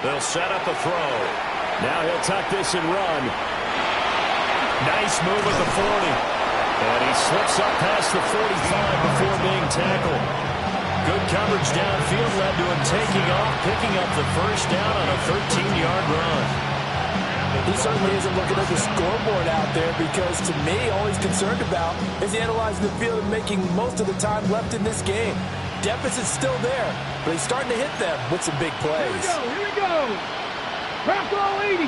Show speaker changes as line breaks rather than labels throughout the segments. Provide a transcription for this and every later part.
They'll set up a throw. Now he'll tuck this and run. Nice move at the 40. And he slips up past the 45 before being tackled. Good coverage downfield led to him taking off, picking up the first down on a 13-yard run.
He certainly isn't looking at the scoreboard out there because, to me, all he's concerned about is analyzing the field and making most of the time left in this game. Deficit's still there, but he's starting to hit them with some big plays.
Here we go. Crack all 80.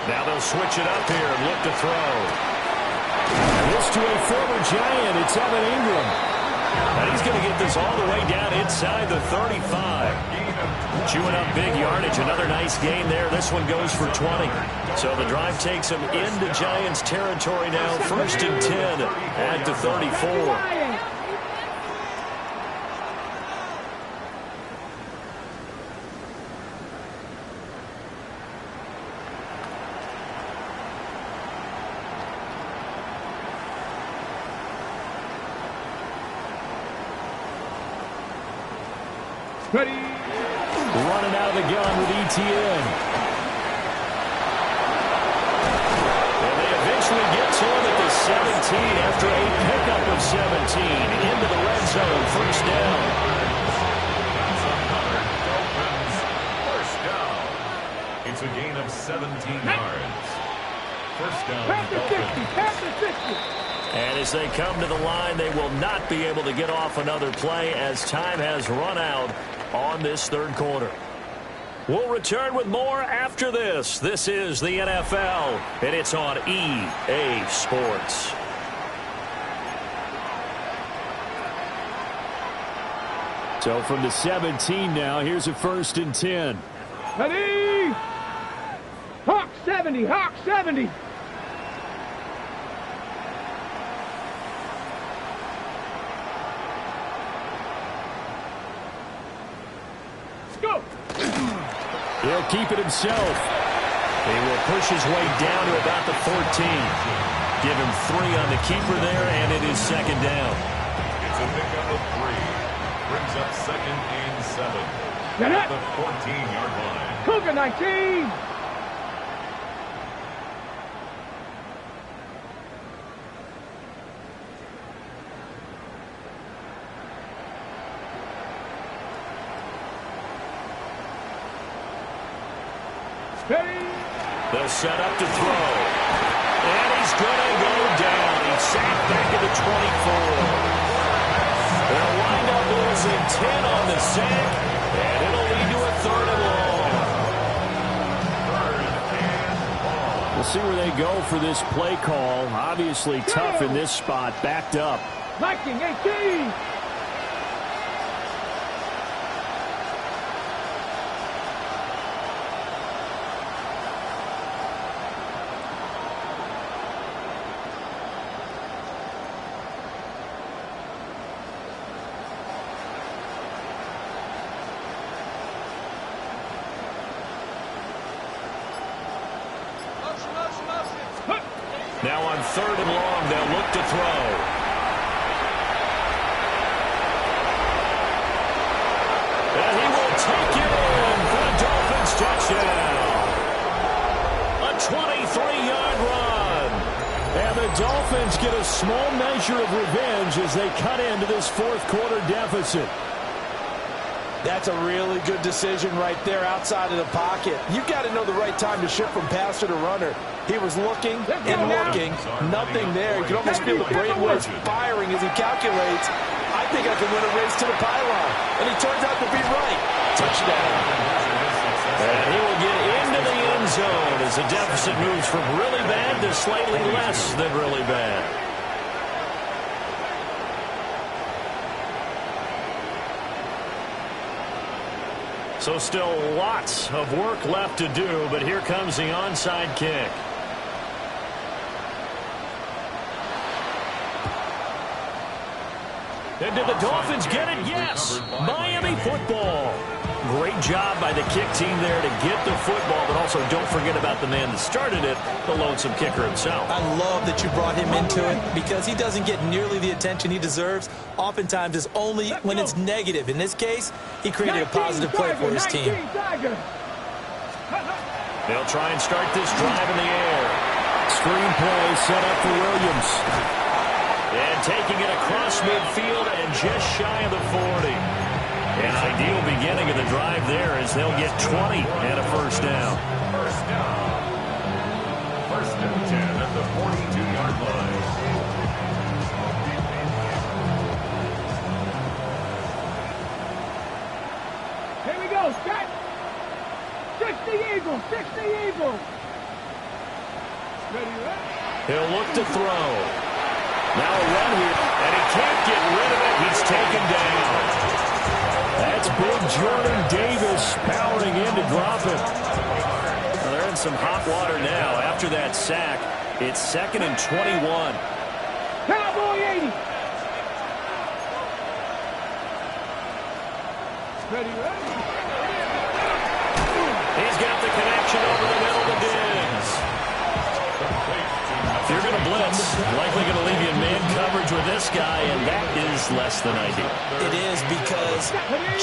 Now they'll switch it up here and look to throw. And this to a former Giant. It's Evan Ingram. And he's going to get this all the way down inside the 35. Chewing up big yardage. Another nice gain there. This one goes for 20. So the drive takes him into Giants territory now. 1st and 10 at the 34.
Ready.
Running out of the gun with Etienne. And they eventually get to him at the 17 after a pickup of 17 into the red zone. First down.
First down. It's a gain of 17 yards. First down.
Past the 60.
And as they come to the line, they will not be able to get off another play as time has run out on this third quarter. We'll return with more after this. This is the NFL, and it's on EA Sports. So from the 17 now, here's a 1st and 10.
Ready. Hawk 70. Hawk 70. Go.
He'll keep it himself. He will push his way down to about the 14. Give him 3 on the keeper there, and it is 2nd down.
It's a pickup of 3. Brings up 2nd and 7.
Get
At
it.
the 14-yard line.
Cougar 19. Ready.
They'll set up to throw. And he's going to go down. He's sacked back at the 24. They'll wind up losing 10 on the sack, and it'll lead to a 3rd and long. We'll see where they go for this play call. Obviously tough in this spot, backed up.
Viking 18.
Now on 3rd and long, they'll look to throw. And he will take it in for a Dolphins touchdown. A 23-yard run. And the Dolphins get a small measure of revenge as they cut into this 4th quarter deficit.
That's a really good decision right there outside of the pocket. You've got to know the right time to shift from passer to runner. He was looking and looking. Nothing there. You can almost feel the brainwaves firing as he calculates, I think I can win a race to the pylon. And he turns out to be right. Touchdown.
And he will get into the end zone as the deficit moves from really bad to slightly less than really bad. So still lots of work left to do, but here comes the onside kick. And did the Dolphins get it? Yes. Miami football. Great job by the kick team there to get the football, but also don't forget about the man that started it, the lonesome kicker himself.
I love that you brought him into it because he doesn't get nearly the attention he deserves. Oftentimes, it's only when it's negative. In this case, he created a positive play for his team.
They'll try and start this drive in the air. Screen play set up for Williams. And taking it across midfield and just shy of the 40. An ideal beginning of the drive there as they'll get 20 and a first down.
First down. First and 10 at the 42-yard line.
Here we go, set. 60 Eagles, 60 Eagles. Ready, ready.
He'll look to throw. Now a run here, and he can't get rid of it. He's taken down. That's big Jordan Davis powering in to drop it. Well, they're in some hot water now. After that sack, it's 2nd and 21.
Cowboy 80. Ready, ready.
He's got the connection over the middle to Diggs. If you're going to blitz, likely going to leave you in man coverage with this guy, and that is less than ideal.
It is because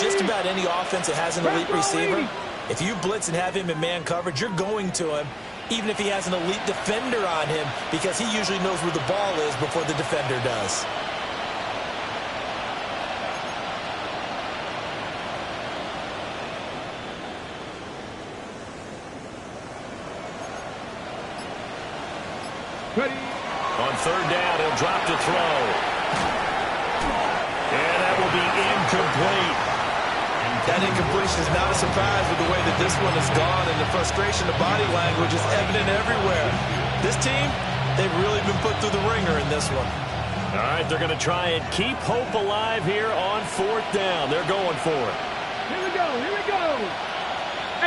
just about any offense that has an elite receiver, if you blitz and have him in man coverage, you're going to him, even if he has an elite defender on him, because he usually knows where the ball is before the defender does.
Ready.
On 3rd down, he'll drop to throw. And that will be incomplete.
That incompletion is not a surprise with the way that this one has gone, and the frustration, the body language is evident everywhere. This team, they've really been put through the ringer in this one.
All right, they're going to try and keep hope alive here on 4th down. They're going for it.
Here we go, here we go.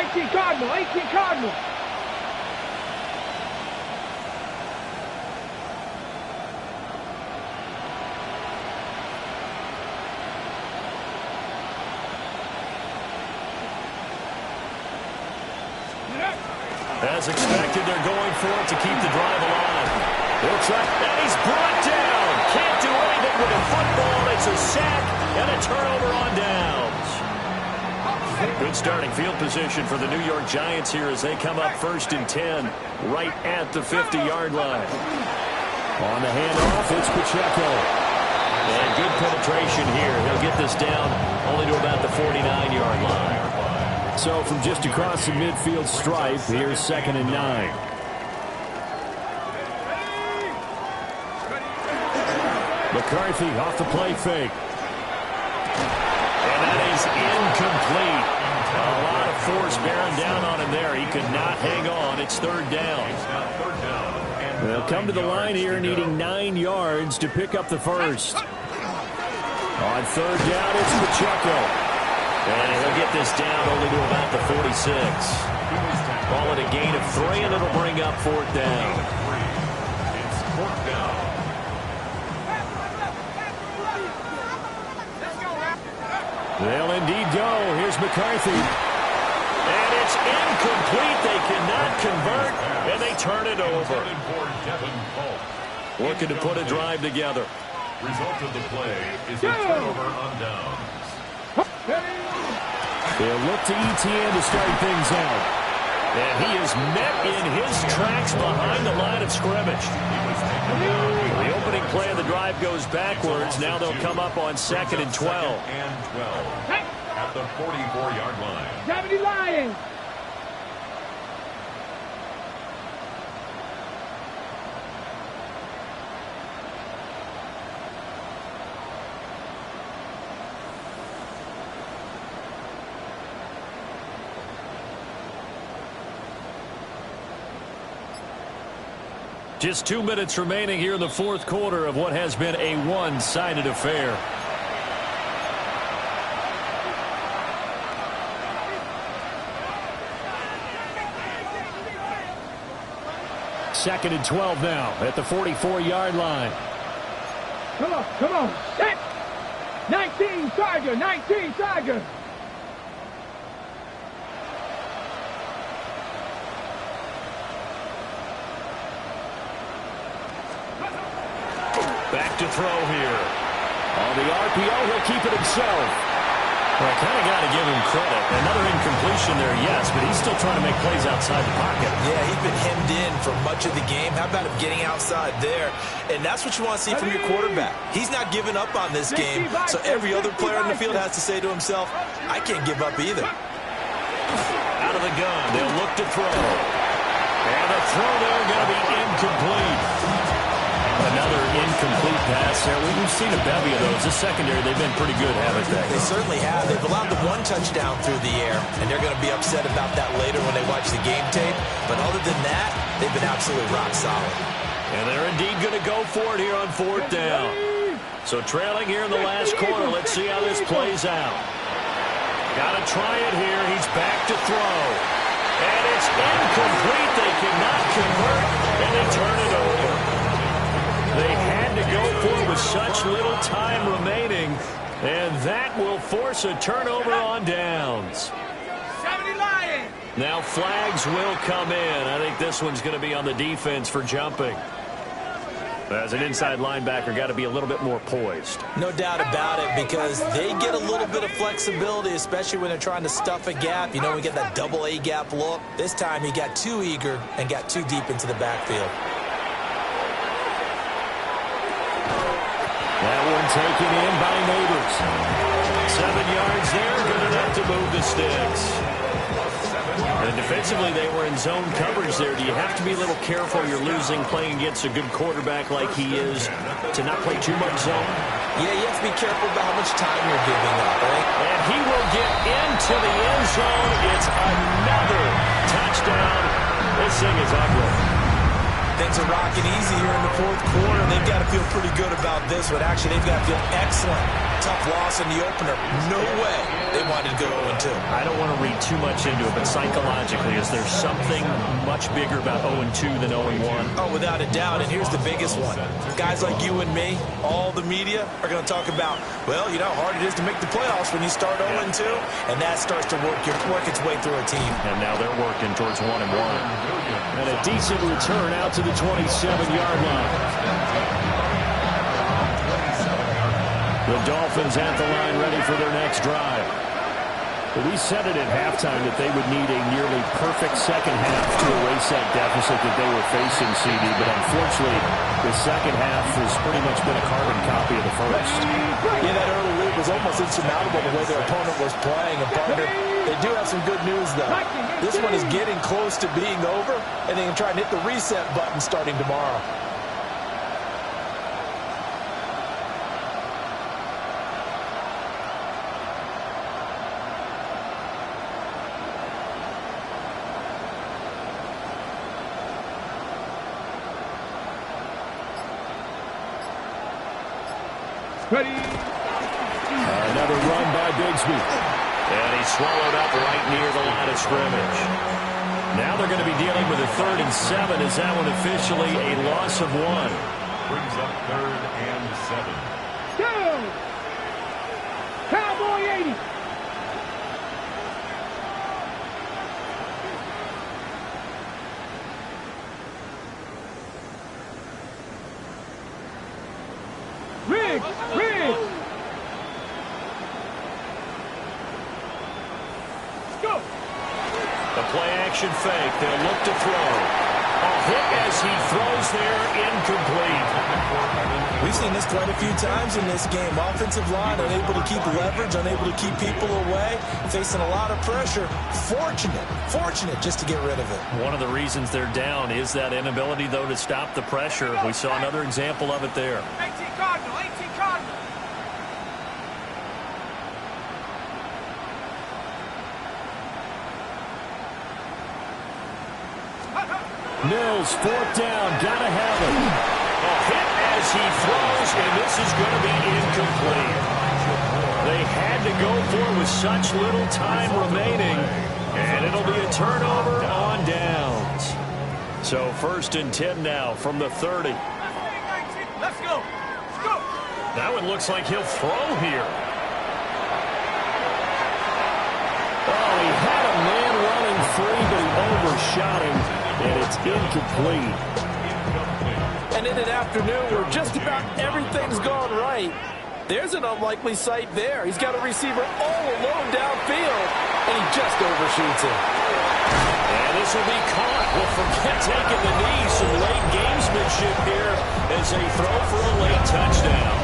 18 Cardinal, 18 Cardinal.
As expected, they're going for it to keep the drive alive. They'll try, and he's brought down. Can't do anything with a football. It's a sack and a turnover on downs. Good starting field position for the New York Giants here as they come up 1st and 10, right at the 50-yard line. On the handoff, it's Pacheco. And good penetration here. He'll get this down only to about the 49-yard line. So from just across the midfield stripe, here's 2nd and 9. McCarthy off the play fake. And that is incomplete. A lot of force bearing down on him there. He could not hang on. It's 3rd down. They'll come to the line here needing 9 yards to pick up the first. On 3rd down, it's Pacheco. And he'll get this down only to about the 46. Call it a gain of 3, and it'll bring up 4th down.
It's 4th down.
They'll indeed go. Here's McCarthy. And it's incomplete. They cannot convert, and they turn it over. Looking to put a drive together.
Result of the play is a turnover on downs.
They'll look to ETN to start things out. And he is met in his tracks behind the line of scrimmage. The opening play of the drive goes backwards. Now they'll come up on 2nd and 12.
At the 44-yard line.
70 Lions.
Just 2 minutes remaining here in the 4th quarter of what has been a one-sided affair. Second and 12 now at the 44-yard line.
Come on, set. 19 Tiger, 19 Tiger.
Back to throw here. On the RPO, he'll keep it himself. Well, I kind of got to give him credit. Another incompletion there, yes, but he's still trying to make plays outside the pocket.
Yeah, he's been hemmed in for much of the game. How about him getting outside there? And that's what you want to see from your quarterback. He's not giving up on this game, so every other player on the field has to say to himself, I can't give up either.
Out of the gun, they'll look to throw. And the throw there going to be incomplete. Another incomplete pass there. We've seen a bevy of those. This secondary, they've been pretty good, haven't they?
They certainly have. They've allowed the one touchdown through the air, and they're going to be upset about that later when they watch the game tape. But other than that, they've been absolutely rock solid.
And they're indeed going to go for it here on 4th down. So trailing here in the last quarter. Let's see how this plays out. Got to try it here. He's back to throw. And it's incomplete. They cannot convert, and they turn it over. They had to go for it with such little time remaining, and that will force a turnover on downs.
70 Lions.
Now flags will come in. I think this one's going to be on the defense for jumping. As an inside linebacker, got to be a little bit more poised.
No doubt about it, because they get a little bit of flexibility, especially when they're trying to stuff a gap. You know, we get that double A gap look. This time he got too eager and got too deep into the backfield.
That one taken in by Neighbors. 7 yards there, good enough to move the sticks. And defensively, they were in zone coverage there. Do you have to be a little careful? You're losing playing against a good quarterback like he is to not play too much zone?
Yeah, you have to be careful about how much time you're giving up, right?
And he will get into the end zone. It's another touchdown. This thing is ugly.
Things are rocking easy here in the 4th quarter. They've got to feel pretty good about this one. Actually, they've got to feel excellent. Tough loss in the opener. No way they wanted to go 0-2.
I don't want to read too much into it, but psychologically, is there something much bigger about 0-2 than 0-1?
Oh, without a doubt, and here's the biggest one. Guys like you and me, all the media, are going to talk about, well, you know how hard it is to make the playoffs when you start 0-2, and that starts to work its way through a team.
And now they're working towards 1-1. And a decent return out to the 27-yard line. The Dolphins at the line ready for their next drive. We said it at halftime that they would need a nearly perfect second half to erase that deficit that they were facing, CD, but unfortunately the second half has pretty much been a carbon copy of the first.
Yeah, that early lead was almost insurmountable the way their opponent was playing. And partner, they do have some good news, though. This one is getting close to being over, and they can try and hit the reset button starting tomorrow.
Ready.
Another run by Bigsby. And he's swallowed up right near the line of scrimmage. Now they're going to be dealing with a 3rd and 7. Is that one officially a loss of 1?
Brings up 3rd and 7.
Go. Cowboy 80. Riggs. Go.
The play-action fake. They'll look to throw. A hit as he throws there, incomplete.
We've seen this quite a few times in this game. Offensive line unable to keep leverage, unable to keep people away, facing a lot of pressure. Fortunate just to get rid of it.
One of the reasons they're down is that inability, though, to stop the pressure. We saw another example of it there.
18 Cardinal.
Mills, 4th down, gotta have it. A hit as he throws, and this is going to be incomplete. They had to go for it with such little time remaining, and it'll be a turnover on downs. So 1st and 10 now from the 30.
Let's go.
That one looks like he'll throw here. Oh, he had a man running free, but he overshot him. And it's incomplete.
Incomplete.
And in an afternoon where just about everything's gone right, there's an unlikely sight there. He's got a receiver all alone downfield, and he just overshoots it.
And this will be caught. We'll forget taking the knee. Some late gamesmanship here as they throw for a late touchdown.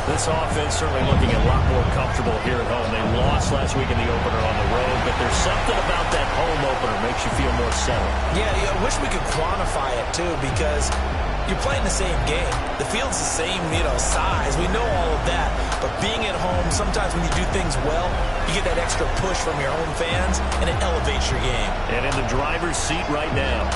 This offense certainly looking a lot more comfortable here at home. They lost last week in the opener on the road, but there's something about that home opener makes you feel more settled.
Yeah, I wish we could quantify it, too, because you're playing the same game. The field's the same, size. We know all of that. But being at home, sometimes when you do things well, you get that extra push from your own fans, and it elevates your game.
And in the driver's seat right now,